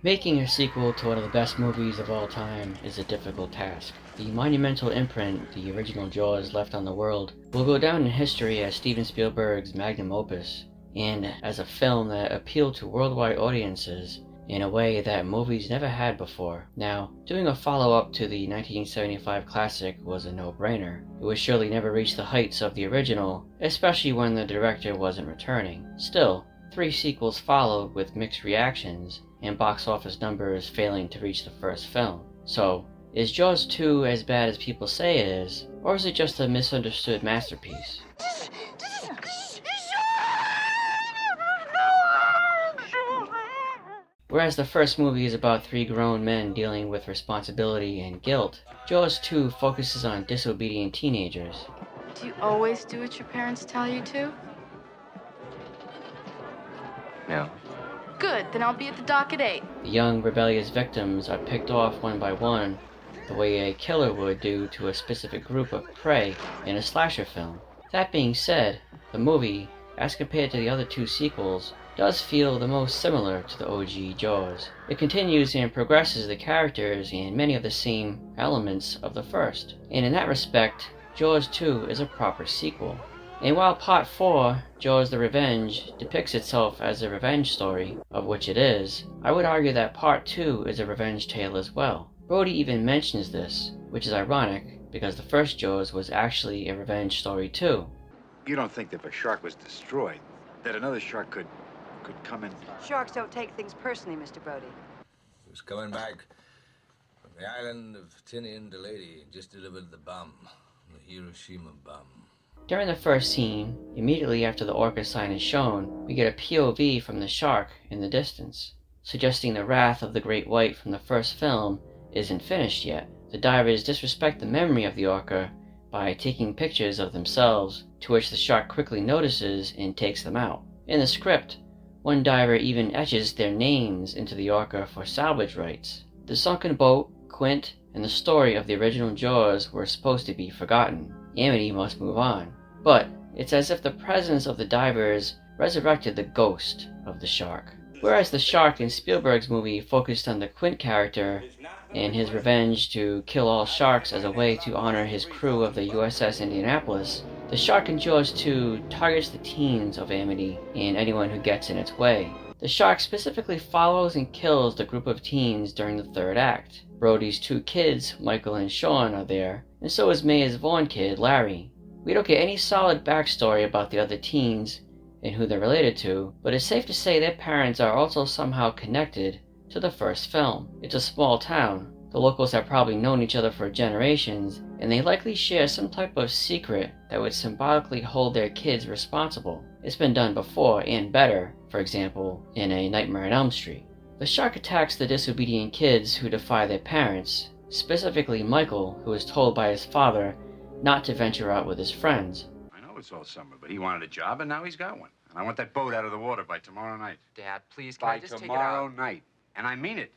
Making a sequel to one of the best movies of all time is a difficult task. The monumental imprint the original Jaws left on the world will go down in history as Steven Spielberg's magnum opus, and as a film that appealed to worldwide audiences in a way that movies never had before. Now, doing a follow-up to the 1975 classic was a no-brainer. It would surely never reach the heights of the original, especially when the director wasn't returning. Still, 3 sequels followed with mixed reactions, and box office numbers failing to reach the first film. So, is Jaws 2 as bad as people say it is, or is it just a misunderstood masterpiece? Whereas the first movie is about 3 grown men dealing with responsibility and guilt, Jaws 2 focuses on disobedient teenagers. Do you always do what your parents tell you to? No. Good, then I'll be at the dock at 8. The young, rebellious victims are picked off one by one, the way a killer would do to a specific group of prey in a slasher film. That being said, the movie, as compared to the other 2 sequels, does feel the most similar to the OG Jaws. It continues and progresses the characters and many of the same elements of the first, and in that respect, Jaws 2 is a proper sequel. And while Part 4, Jaws the Revenge, depicts itself as a revenge story, of which it is, I would argue that Part 2 is a revenge tale as well. Brody even mentions this, which is ironic, because the first Jaws was actually a revenge story too. You don't think that if a shark was destroyed, that another shark could come in? Sharks don't take things personally, Mr. Brody. He was coming back from the island of Tinian to Lady, just delivered the bomb, the Hiroshima bomb. During the first scene, immediately after the orca sign is shown, we get a POV from the shark in the distance, suggesting the wrath of the great white from the first film isn't finished yet. The divers disrespect the memory of the orca by taking pictures of themselves, to which the shark quickly notices and takes them out. In the script, one diver even etches their names into the orca for salvage rights. The sunken boat, Quint, and the story of the original Jaws were supposed to be forgotten. Amity must move on. But it's as if the presence of the divers resurrected the ghost of the shark. Whereas the shark in Spielberg's movie focused on the Quint character and his revenge to kill all sharks as a way to honor his crew of the USS Indianapolis, the shark in Jaws 2 targets the teens of Amity and anyone who gets in its way. The shark specifically follows and kills the group of teens during the third act. Brody's 2 kids, Michael and Sean, are there, and so is Maya's Vaughn kid, Larry. We don't get any solid backstory about the other teens and who they're related to, but it's safe to say their parents are also somehow connected to the first film. It's a small town. The locals have probably known each other for generations, and they likely share some type of secret that would symbolically hold their kids responsible. It's been done before, and better, for example, in A Nightmare on Elm Street. The shark attacks the disobedient kids who defy their parents, specifically Michael, who is told by his father not to venture out with his friends. I know it's all summer, but he wanted a job, and now he's got one. And I want that boat out of the water by tomorrow night. Dad, please, can I By just take it tomorrow out? night. And I mean it.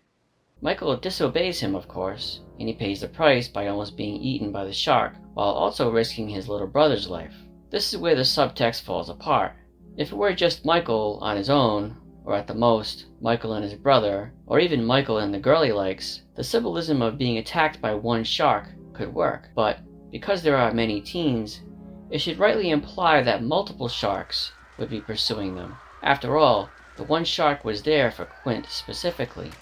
Michael disobeys him, of course, and he pays the price by almost being eaten by the shark, while also risking his little brother's life. This is where the subtext falls apart. If it were just Michael on his own, or at the most, Michael and his brother, or even Michael and the girl he likes, the symbolism of being attacked by one shark could work. But because there are many teens, it should rightly imply that multiple sharks would be pursuing them. After all, the one shark was there for Quint specifically.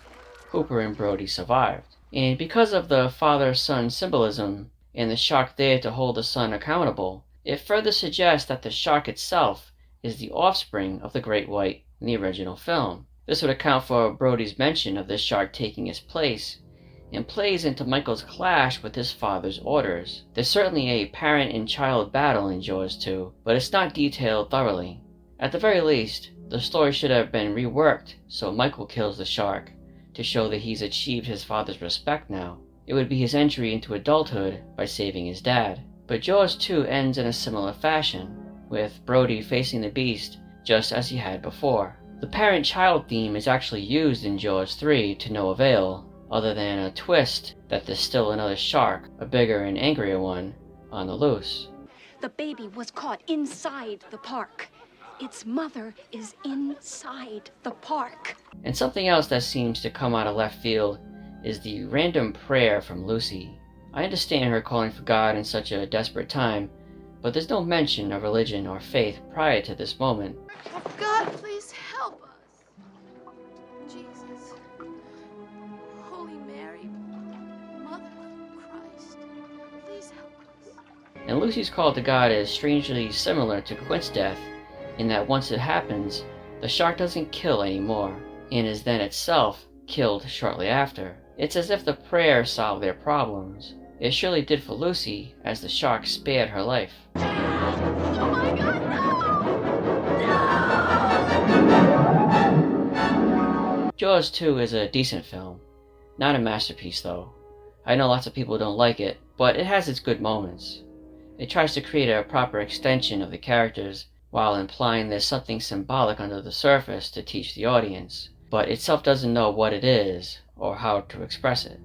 Hooper and Brody survived. And because of the father-son symbolism, and the shark there to hold the son accountable, it further suggests that the shark itself is the offspring of the great white in the original film. This would account for Brody's mention of the shark taking his place, and plays into Michael's clash with his father's orders. There's certainly a parent and child battle in Jaws 2, but it's not detailed thoroughly. At the very least, the story should have been reworked so Michael kills the shark, to show that he's achieved his father's respect now. It would be his entry into adulthood by saving his dad. But Jaws 2 ends in a similar fashion, with Brody facing the beast just as he had before. The parent-child theme is actually used in Jaws 3 to no avail, other than a twist that there's still another shark, a bigger and angrier one, on the loose. The baby was caught inside the park. its mother is inside the park. And something else that seems to come out of left field is the random prayer from Lucy. I understand her calling for God in such a desperate time, but there's no mention of religion or faith prior to this moment. God, please help us. Jesus, Holy Mary, Mother of Christ, please help us. And Lucy's call to God is strangely similar to Quint's death, in that once it happens, the shark doesn't kill anymore, and is then itself killed shortly after. It's as if the prayer solved their problems. It surely did for Lucy, as the shark spared her life. Oh my God, no! Jaws 2 is a decent film. Not a masterpiece though. I know lots of people don't like it, but it has its good moments. It tries to create a proper extension of the characters, while implying there's something symbolic under the surface to teach the audience, but itself doesn't know what it is, or how to express it.